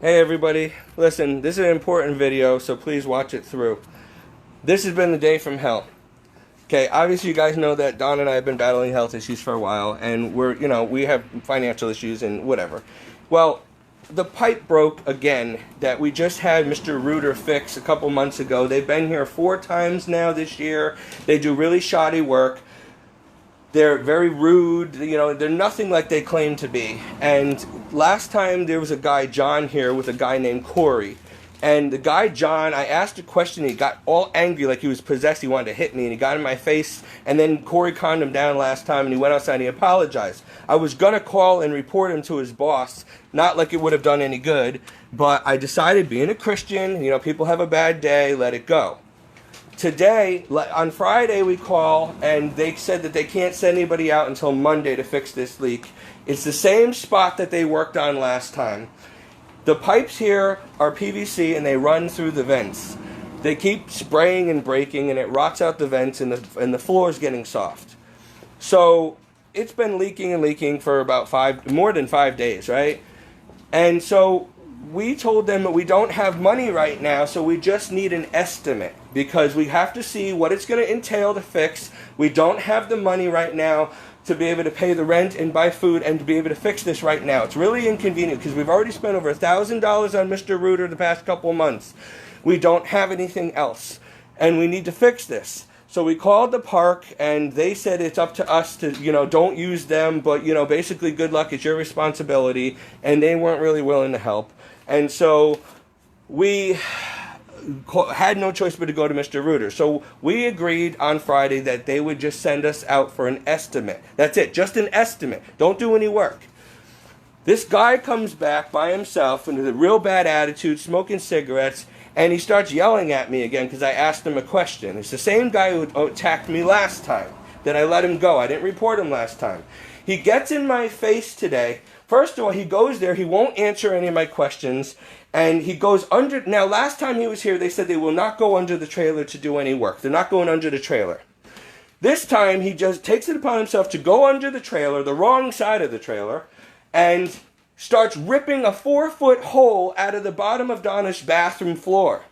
Hey everybody, listen, this is an important video, so please watch it through. This has been the day from hell. Okay, obviously you guys know that Don and I have been battling health issues for a while, and we have financial issues and whatever. Well, the pipe broke again that we just had Mr. Reuter fix a couple months ago. They've been here 4 times now this year. They do really shoddy work. They're very rude, they're nothing like they claim to be. And last time there was a guy, John, here with a guy named Corey. And the guy, John, I asked a question, he got all angry like he was possessed, he wanted to hit me, and he got in my face. And then Corey calmed him down last time, and he went outside and he apologized. I was going to call and report him to his boss, not like it would have done any good, but I decided, being a Christian, people have a bad day, let it go. Today, on Friday, we call, and they said that they can't send anybody out until Monday to fix this leak. It's the same spot that they worked on last time. The pipes here are PVC, and they run through the vents. They keep spraying and breaking, and it rots out the vents, and the floor is getting soft. So it's been leaking and leaking for about more than 5 days, right? And so we told them that we don't have money right now, so we just need an estimate because we have to see what it's going to entail to fix. We don't have the money right now to be able to pay the rent and buy food and to be able to fix this right now. It's really inconvenient because we've already spent over $1,000 on Mr. Reuter the past couple of months. We don't have anything else, and we need to fix this. So we called the park, and they said it's up to us to, don't use them, but, basically good luck, it's your responsibility, and they weren't really willing to help. And so we had no choice but to go to Mr. Reuter. So we agreed on Friday that they would just send us out for an estimate. That's it, just an estimate. Don't do any work. This guy comes back by himself with a real bad attitude, smoking cigarettes, and he starts yelling at me again because I asked him a question. It's the same guy who attacked me last time that I let him go. I didn't report him last time. He gets in my face today. First of all, he goes there, he won't answer any of my questions, and he goes under. Now, last time he was here, they said they will not go under the trailer to do any work. They're not going under the trailer. This time, he just takes it upon himself to go under the trailer, the wrong side of the trailer, and starts ripping a 4-foot hole out of the bottom of Donna's bathroom floor.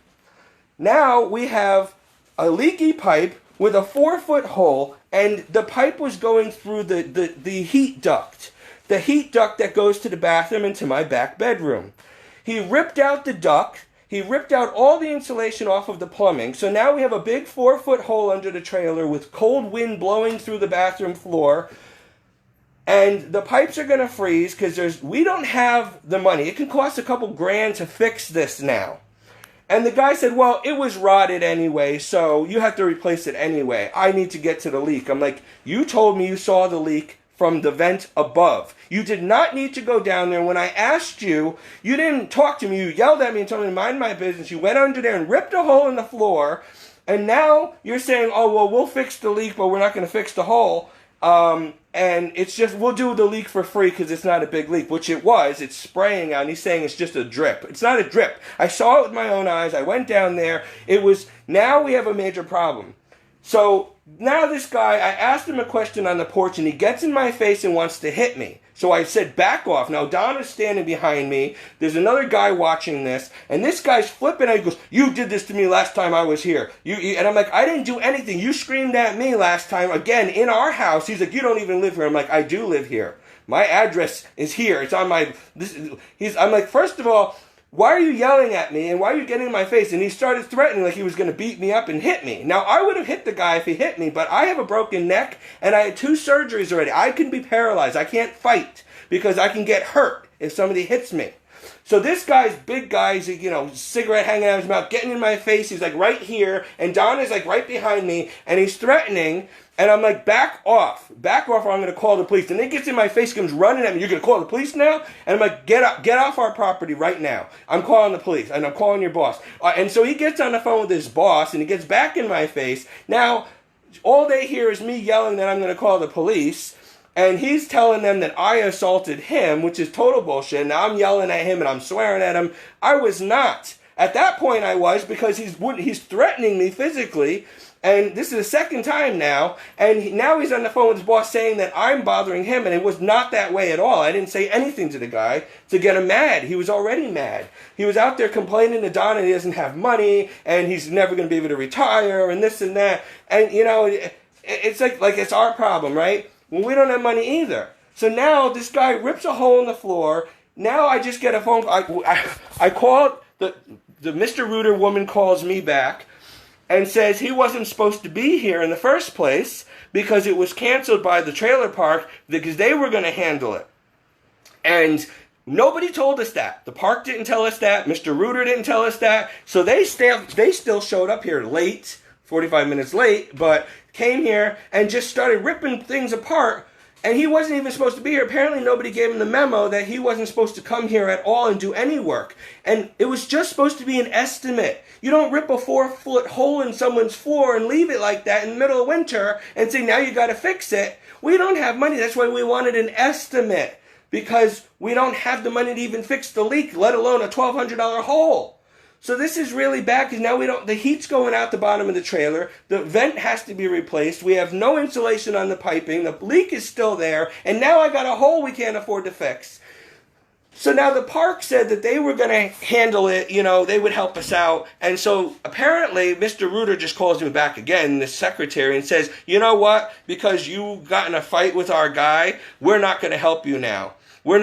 Now, we have a leaky pipe with a 4-foot hole, and the pipe was going through the heat duct. The heat duct that goes to the bathroom and to my back bedroom. He ripped out the duct. He ripped out all the insulation off of the plumbing. So now we have a big 4-foot hole under the trailer with cold wind blowing through the bathroom floor. And the pipes are going to freeze because we don't have the money. It can cost a couple grand to fix this now. And the guy said, well, it was rotted anyway, so you have to replace it anyway. I need to get to the leak. I'm like, you told me you saw the leak from the vent above. You did not need to go down there. When I asked you, you didn't talk to me. You yelled at me and told me to mind my business. You went under there and ripped a hole in the floor. And now you're saying, oh, well, we'll fix the leak, but we're not going to fix the hole. And it's just, we'll do the leak for free because it's not a big leak, which it was. It's spraying out, and he's saying it's just a drip. It's not a drip. I saw it with my own eyes. I went down there. Now we have a major problem. So now this guy, I asked him a question on the porch, and he gets in my face and wants to hit me. So I said, back off. Now Donna's standing behind me. There's another guy watching this, and this guy's flipping out. He goes, you did this to me last time I was here. And I'm like, I didn't do anything. You screamed at me last time, again, in our house. He's like, you don't even live here. I'm like, I do live here. My address is here. It's on my... I'm like, first of all, why are you yelling at me, and why are you getting in my face? And he started threatening like he was going to beat me up and hit me. Now, I would have hit the guy if he hit me, but I have a broken neck, and I had 2 surgeries already. I can be paralyzed. I can't fight because I can get hurt if somebody hits me. So this guy's big guy, cigarette hanging out of his mouth, getting in my face. He's like right here, and Don is like right behind me, and he's threatening. And I'm like, back off, or I'm going to call the police. And then he gets in my face, comes running at me. You're going to call the police now? And I'm like, get off our property right now. I'm calling the police, and I'm calling your boss. And so he gets on the phone with his boss, and he gets back in my face. Now, all they hear is me yelling that I'm going to call the police. And he's telling them that I assaulted him, which is total bullshit. Now I'm yelling at him, and I'm swearing at him. I was not. At that point I was, because he's threatening me physically. And this is the second time now, and now he's on the phone with his boss saying that I'm bothering him, and it was not that way at all. I didn't say anything to the guy to get him mad. He was already mad. He was out there complaining to Don and he doesn't have money, and he's never going to be able to retire, and this and that. And, you know, it's like it's our problem, right? Well, we don't have money either. So now this guy rips a hole in the floor. Now I just get a phone call. I called, the Mr. Rooter woman calls me back and says he wasn't supposed to be here in the first place because it was canceled by the trailer park because they were going to handle it. And nobody told us that. The park didn't tell us that. Mr. Rooter didn't tell us that. So they still showed up here late, 45 minutes late, but came here and just started ripping things apart. And he wasn't even supposed to be here. Apparently nobody gave him the memo that he wasn't supposed to come here at all and do any work. And it was just supposed to be an estimate. You don't rip a 4-foot hole in someone's floor and leave it like that in the middle of winter and say, now you got to fix it. We don't have money. That's why we wanted an estimate. Because we don't have the money to even fix the leak, let alone a $1,200 hole. So this is really bad because now the heat's going out the bottom of the trailer. The vent has to be replaced. We have no insulation on the piping. The leak is still there. And now I got a hole we can't afford to fix. So now the park said that they were going to handle it, you know, they would help us out. And so apparently Mr. Rooter just calls me back again, the secretary, and says, you know what, because you got in a fight with our guy, we're not going to help you now. We're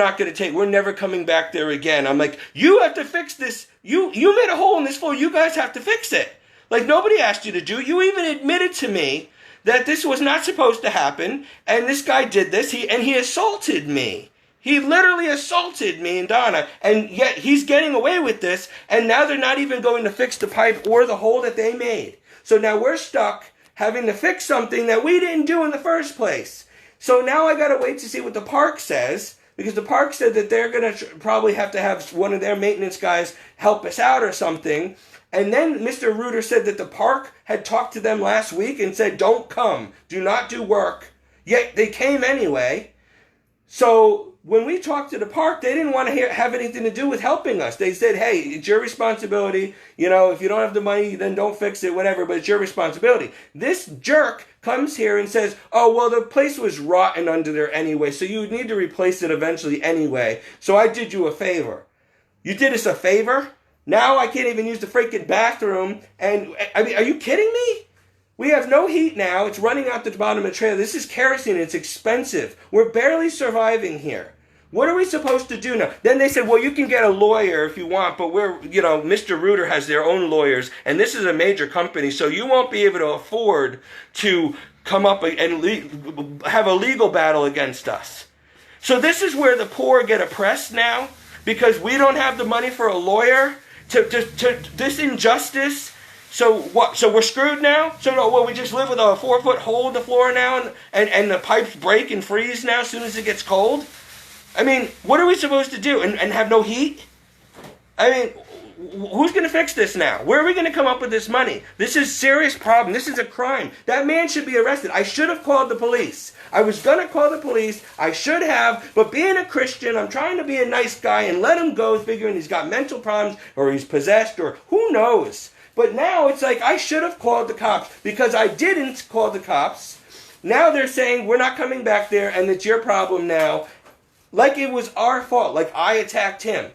never coming back there again. I'm like, you have to fix this. You made a hole in this floor. You guys have to fix it. Like, nobody asked you to do it. You even admitted to me that this was not supposed to happen. And this guy did this. He assaulted me. He literally assaulted me and Donna. And yet he's getting away with this. And now they're not even going to fix the pipe or the hole that they made. So now we're stuck having to fix something that we didn't do in the first place. So now I got to wait to see what the park says. Because the park said that they're going to probably have to have one of their maintenance guys help us out or something. And then Mr. Rooter said that the park had talked to them last week and said, don't come. Do not do work. Yet they came anyway. So when we talked to the park, they didn't want to have anything to do with helping us. They said, hey, it's your responsibility. You know, if you don't have the money, then don't fix it, whatever, but it's your responsibility. This jerk comes here and says, oh, well, the place was rotten under there anyway, so you need to replace it eventually anyway. So I did you a favor. You did us a favor? Now I can't even use the freaking bathroom. And, I mean, are you kidding me? We have no heat now. It's running out the bottom of the trailer. This is kerosene. It's expensive. We're barely surviving here. What are we supposed to do now? Then they said, well, you can get a lawyer if you want, but Mr. Rooter has their own lawyers, and this is a major company, so you won't be able to afford to come up and have a legal battle against us. So this is where the poor get oppressed now, because we don't have the money for a lawyer to this injustice. So what? So we're screwed now? So we just live with a 4-foot hole in the floor now, and the pipes break and freeze now as soon as it gets cold? I mean, what are we supposed to do? And have no heat? I mean, who's going to fix this now? Where are we going to come up with this money? This is a serious problem. This is a crime. That man should be arrested. I should have called the police. I was going to call the police. I should have. But being a Christian, I'm trying to be a nice guy and let him go, figuring he's got mental problems or he's possessed or who knows. But now it's like I should have called the cops because I didn't call the cops. Now they're saying we're not coming back there and it's your problem now. Like it was our fault, like I attacked him.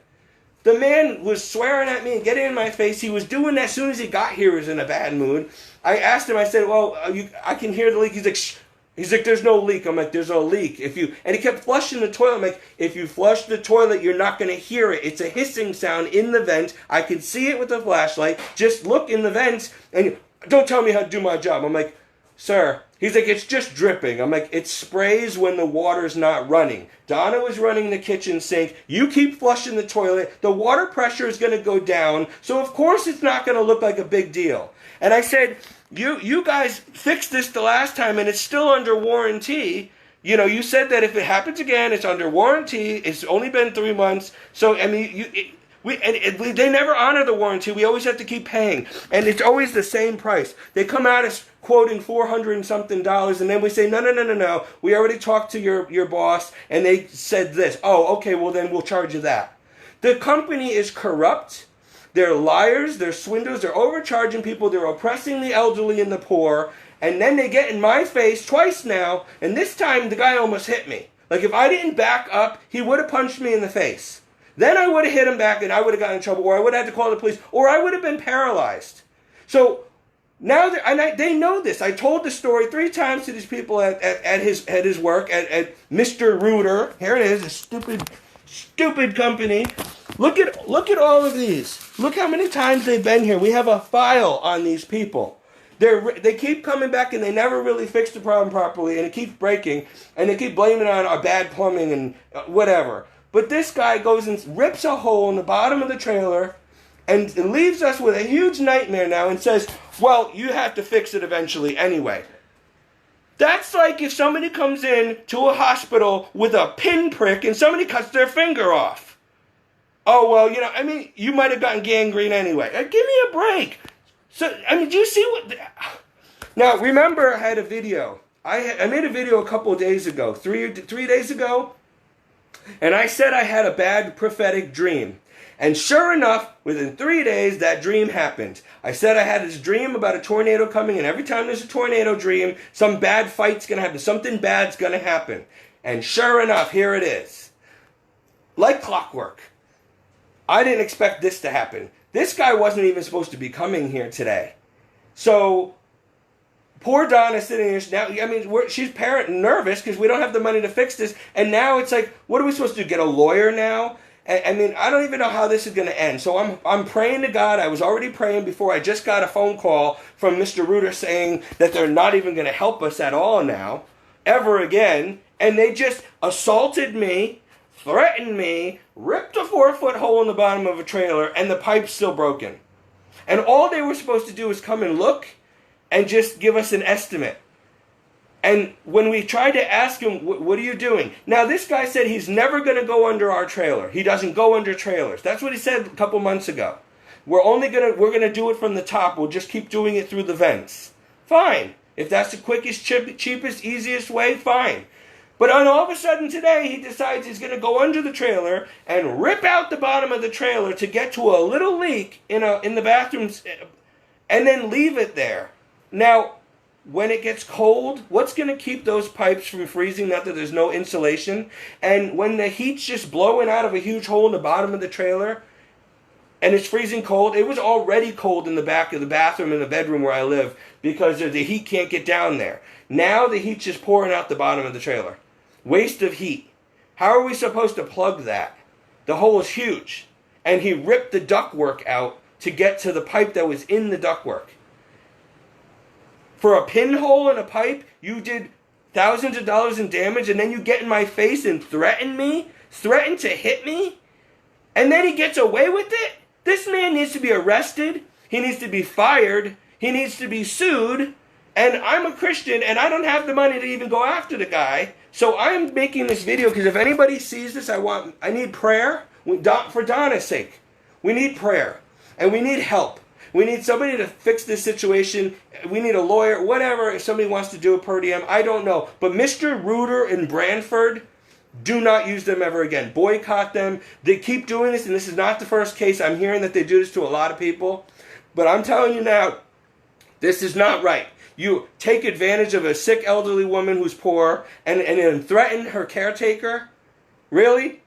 The man was swearing at me and getting in my face. He was doing that as soon as he got here. He was in a bad mood. I asked him, I said, well, I can hear the leak. He's like, shh. He's like, there's no leak. I'm like, there's no leak. And he kept flushing the toilet. I'm like, if you flush the toilet, you're not going to hear it. It's a hissing sound in the vent. I can see it with the flashlight. Just look in the vents and don't tell me how to do my job. I'm like, sir. He's like, it's just dripping. I'm like, it sprays when the water's not running. Donna was running the kitchen sink. You keep flushing the toilet. The water pressure is going to go down. So, of course, it's not going to look like a big deal. And I said, you guys fixed this the last time, and it's still under warranty. You know, you said that if it happens again, it's under warranty. It's only been 3 months. So, I mean, they never honor the warranty. We always have to keep paying. And it's always the same price. They come out as quoting $400 and something, and then we say, no. We already talked to your boss, and they said this. Oh, okay, well then we'll charge you that. The company is corrupt. They're liars, they're swindlers, they're overcharging people, they're oppressing the elderly and the poor, and then they get in my face twice now, and this time the guy almost hit me. Like, if I didn't back up, he would have punched me in the face. Then I would have hit him back, and I would have gotten in trouble, or I would have had to call the police, or I would have been paralyzed. So now they know this. I told the story 3 times to these people at his work, at Mr. Rooter. Here it is, a stupid company. Look at all of these. Look how many times they've been here. We have a file on these people. They keep coming back and they never really fix the problem properly, and it keeps breaking, and they keep blaming it on our bad plumbing and whatever. But this guy goes and rips a hole in the bottom of the trailer and leaves us with a huge nightmare now and says, well, you have to fix it eventually anyway. That's like if somebody comes in to a hospital with a pinprick and somebody cuts their finger off. Oh, well, you might have gotten gangrene anyway. Give me a break. So, do you see what... Now, remember, I had a video. I made a video a couple of days ago, 3 days ago, and I said I had a bad prophetic dream. And sure enough, within 3 days, that dream happened. I said I had this dream about a tornado coming, and every time there's a tornado dream, some bad fight's going to happen. Something bad's going to happen. And sure enough, here it is. Like clockwork. I didn't expect this to happen. This guy wasn't even supposed to be coming here today. So, poor Donna is sitting here now. She's nervous because we don't have the money to fix this. And now it's like, what are we supposed to do? Get a lawyer now? I don't even know how this is going to end. So I'm praying to God. I was already praying before I just got a phone call from Mr. Rooter saying that they're not even going to help us at all now, ever again. And they just assaulted me, threatened me, ripped a 4-foot hole in the bottom of a trailer, and the pipe's still broken. And all they were supposed to do was come and look and just give us an estimate. And when we tried to ask him, what are you doing? Now, this guy said he's never going to go under our trailer. He doesn't go under trailers. That's what he said a couple months ago. We're going to do it from the top. We'll just keep doing it through the vents. Fine. If that's the quickest, cheapest, easiest way, fine. But all of a sudden today, he decides he's going to go under the trailer and rip out the bottom of the trailer to get to a little leak in the bathrooms and then leave it there. Now, when it gets cold, what's going to keep those pipes from freezing? Not that there's no insulation. And when the heat's just blowing out of a huge hole in the bottom of the trailer and it's freezing cold, it was already cold in the back of the bathroom in the bedroom where I live because the heat can't get down there. Now the heat's just pouring out the bottom of the trailer. Waste of heat. How are we supposed to plug that? The hole is huge. And he ripped the ductwork out to get to the pipe that was in the ductwork. For a pinhole in a pipe, you did thousands of dollars in damage, and then you get in my face and threaten me? Threaten to hit me? And then he gets away with it? This man needs to be arrested. He needs to be fired. He needs to be sued. And I'm a Christian, and I don't have the money to even go after the guy. So I'm making this video because if anybody sees this, I need prayer for Donna's sake. We need prayer, and we need help. We need somebody to fix this situation. We need a lawyer, whatever. If somebody wants to do a per diem, I don't know. But Mr. Rooter in Brantford, do not use them ever again. Boycott them. They keep doing this, and this is not the first case. I'm hearing that they do this to a lot of people. But I'm telling you now, this is not right. You take advantage of a sick elderly woman who's poor and then threaten her caretaker? Really?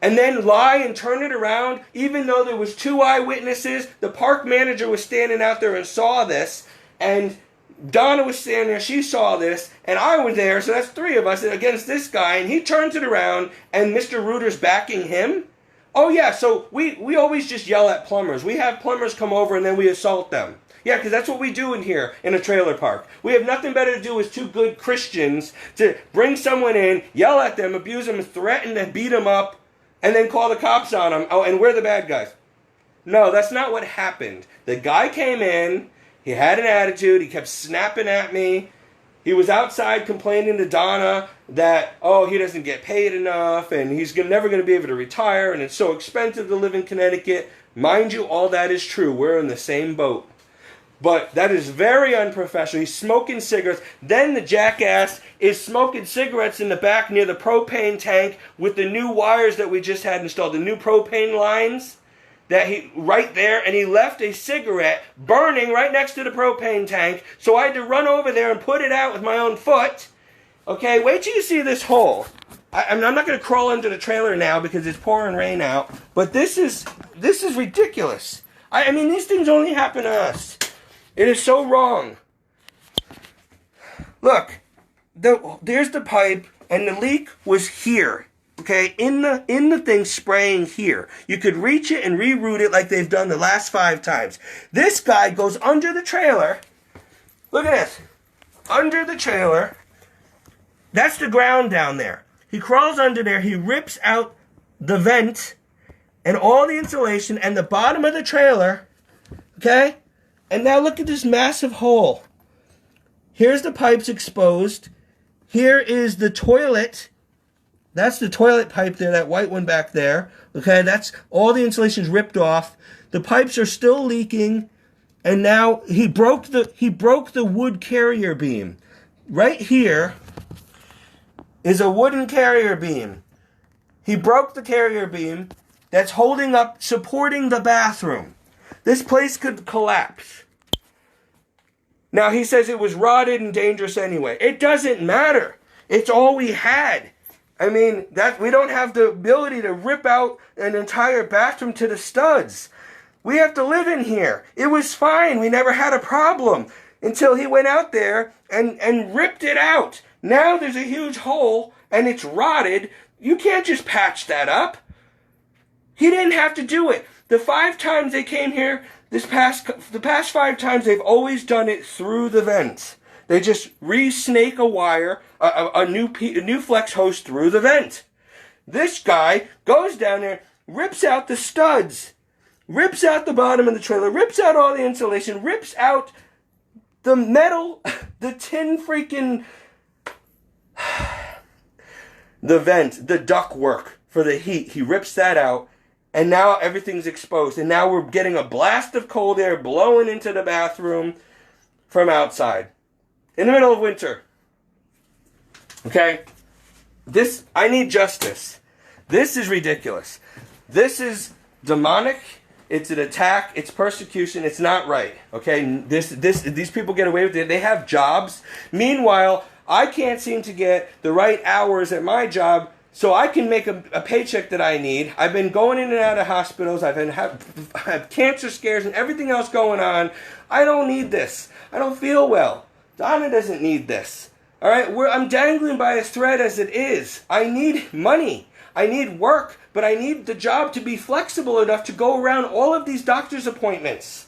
And then lie and turn it around, even though there was 2 eyewitnesses. The park manager was standing out there and saw this, and Donna was standing there, she saw this, and I was there, so that's 3 of us against this guy, and he turns it around, and Mr. Rooter's backing him? Oh yeah, so we always just yell at plumbers. We have plumbers come over and then we assault them. Yeah, because that's what we do in here in a trailer park. We have nothing better to do as 2 good Christians to bring someone in, yell at them, abuse them, threaten and beat them up, and then call the cops on them. Oh, and we're the bad guys. No, that's not what happened. The guy came in, he had an attitude, he kept snapping at me. He was outside complaining to Donna that, he doesn't get paid enough, and he's never going to be able to retire, and it's so expensive to live in Connecticut. Mind you, all that is true. We're in the same boat. But that is very unprofessional. He's smoking cigarettes. Then the jackass is smoking cigarettes in the back near the propane tank with the new wires that we just had installed, the new propane lines. that he right there, and he left a cigarette burning right next to the propane tank, so I had to run over there and put it out with my own foot. Okay, wait till you see this hole. I'm not going to crawl under the trailer now because it's pouring rain out, but this is ridiculous. I mean, these things only happen to us. It is so wrong. Look, there's the pipe, and the leak was here. Okay, in the thing spraying here. You could reach it and reroute it like they've done the last 5 times. This guy goes under the trailer. Look at this. Under the trailer. That's the ground down there. He crawls under there. He rips out the vent and all the insulation and the bottom of the trailer. Okay? And now look at this massive hole. Here's the pipes exposed. Here is the toilet. That's the toilet pipe there, that white one back there. Okay, that's all the insulation's ripped off. The pipes are still leaking, and now he broke the wood carrier beam. Right here is a wooden carrier beam. He broke the carrier beam that's holding up, supporting the bathroom. This place could collapse. Now he says it was rotted and dangerous anyway. It doesn't matter. It's all we had. I mean, we don't have the ability to rip out an entire bathroom to the studs. We have to live in here. It was fine. We never had a problem until he went out there and ripped it out. Now there's a huge hole and it's rotted. You can't just patch that up. He didn't have to do it. The 5 times they came here, the past 5 times, they've always done it through the vents. They just re-snake a wire, a new flex hose through the vent. This guy goes down there, rips out the studs, rips out the bottom of the trailer, rips out all the insulation, rips out the metal, the tin freaking, the vent, the ductwork for the heat. He rips that out, and now everything's exposed. And now we're getting a blast of cold air blowing into the bathroom from outside. In the middle of winter. Okay? I need justice. This is ridiculous. This is demonic. It's an attack. It's persecution. It's not right. Okay? These people get away with it. They have jobs. Meanwhile, I can't seem to get the right hours at my job so I can make a paycheck that I need. I've been going in and out of hospitals. I've had cancer scares and everything else going on. I don't need this. I don't feel well. Donna doesn't need this. All right? I'm dangling by a thread as it is. I need money. I need work. But I need the job to be flexible enough to go around all of these doctor's appointments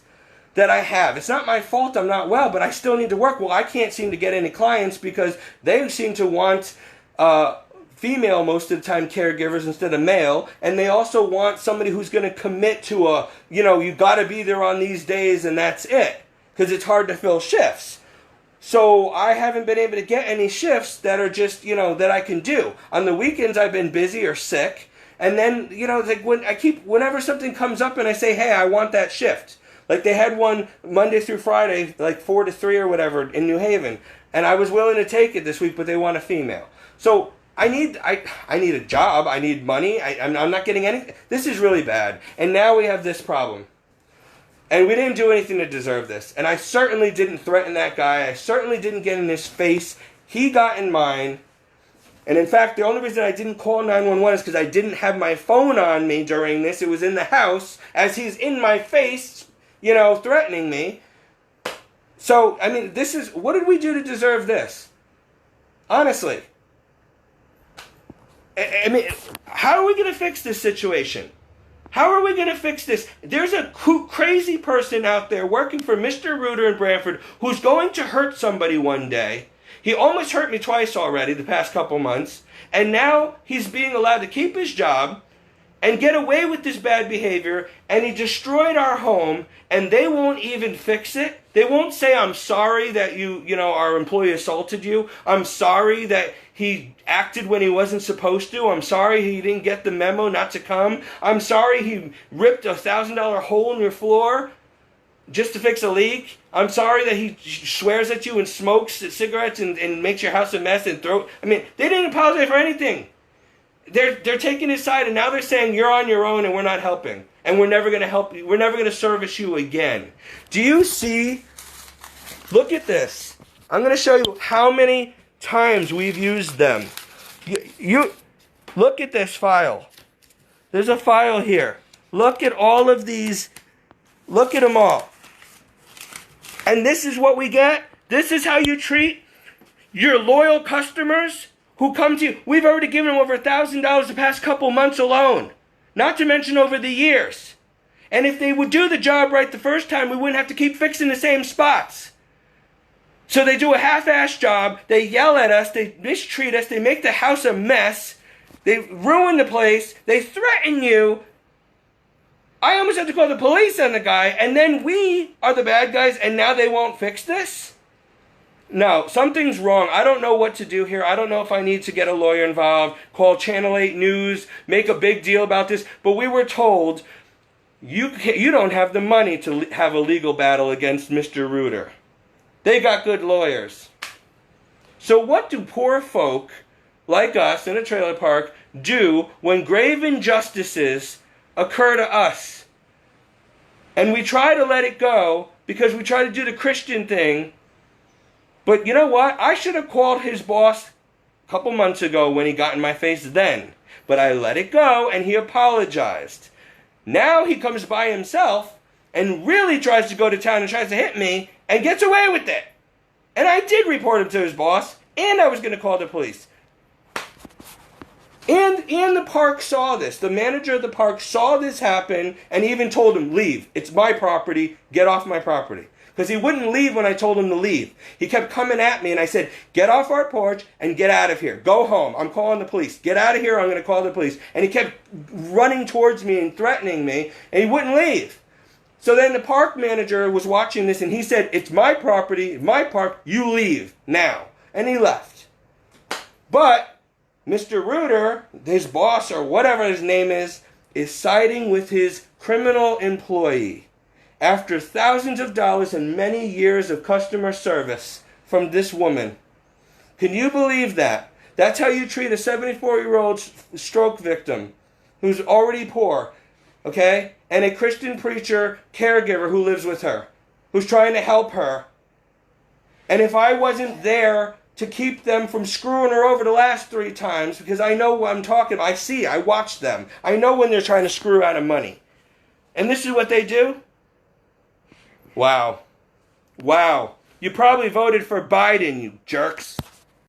that I have. It's not my fault I'm not well, but I still need to work. Well, I can't seem to get any clients because they seem to want female, most of the time, caregivers instead of male. And they also want somebody who's going to commit to you got to be there on these days and that's it. Because it's hard to fill shifts. So I haven't been able to get any shifts that are just, that I can do. On the weekends, I've been busy or sick. And then, it's like whenever something comes up and I say, hey, I want that shift. Like they had one Monday through Friday, like 4 to 3 or whatever in New Haven. And I was willing to take it this week, but they want a female. So I need a job. I need money. I'm not getting anything. This is really bad. And now we have this problem. And we didn't do anything to deserve this. And I certainly didn't threaten that guy. I certainly didn't get in his face. He got in mine. And in fact, the only reason I didn't call 911 is because I didn't have my phone on me during this. It was in the house as he's in my face, threatening me. So, I mean, what did we do to deserve this? Honestly. I mean, how are we going to fix this situation? How are we going to fix this? There's a crazy person out there working for Mr. Reuter in Brantford who's going to hurt somebody one day. He almost hurt me twice already the past couple months. And now he's being allowed to keep his job and get away with this bad behavior. And he destroyed our home. And they won't even fix it. They won't say, I'm sorry that our employee assaulted you. I'm sorry that he acted when he wasn't supposed to. I'm sorry he didn't get the memo not to come. I'm sorry he ripped a $1,000 hole in your floor just to fix a leak. I'm sorry that he swears at you and smokes cigarettes and makes your house a mess and they didn't apologize for anything. They're taking his side, and now they're saying you're on your own and we're not helping. And we're never going to help you. We're never going to service you again. Do you see? Look at this. I'm going to show you how many times we've used them. You look at this file. There's a file here. Look at all of these. Look at them all. And this is what we get. This is how you treat your loyal customers who come to you. We've already given them over $1,000 the past couple months alone. Not to mention over the years. And if they would do the job right the first time, we wouldn't have to keep fixing the same spots. So they do a half-assed job. They yell at us. They mistreat us. They make the house a mess. They ruin the place. They threaten you. I almost had to call the police on the guy. And then we are the bad guys, and now they won't fix this? No, something's wrong. I don't know what to do here. I don't know if I need to get a lawyer involved, call Channel 8 News, make a big deal about this. But we were told, you don't have the money to have a legal battle against Mr. Reuter. They got good lawyers. So what do poor folk like us in a trailer park do when grave injustices occur to us? And we try to let it go because we try to do the Christian thing. But you know what? I should have called his boss a couple months ago when he got in my face then. But I let it go and he apologized. Now he comes by himself and really tries to go to town and tries to hit me and gets away with it. And I did report him to his boss, and I was going to call the police. And the park saw this. The manager of the park saw this happen and even told him, leave. It's my property. Get off my property. Because he wouldn't leave when I told him to leave. He kept coming at me and I said, get off our porch and get out of here. Go home. I'm calling the police. Get out of here. I'm going to call the police. And he kept running towards me and threatening me and he wouldn't leave. So then the park manager was watching this and he said, it's my property, my park, you leave now. And he left. But Mr. Reuter, his boss or whatever his name is siding with his criminal employee. After thousands of dollars and many years of customer service from this woman. Can you believe that? That's how you treat a 74-year-old stroke victim who's already poor, okay? And a Christian preacher caregiver who lives with her, who's trying to help her. And if I wasn't there to keep them from screwing her over the last 3 times, because I know what I'm talking about, I watch them. I know when they're trying to screw out of money. And this is what they do? Wow. Wow. You probably voted for Biden, you jerks.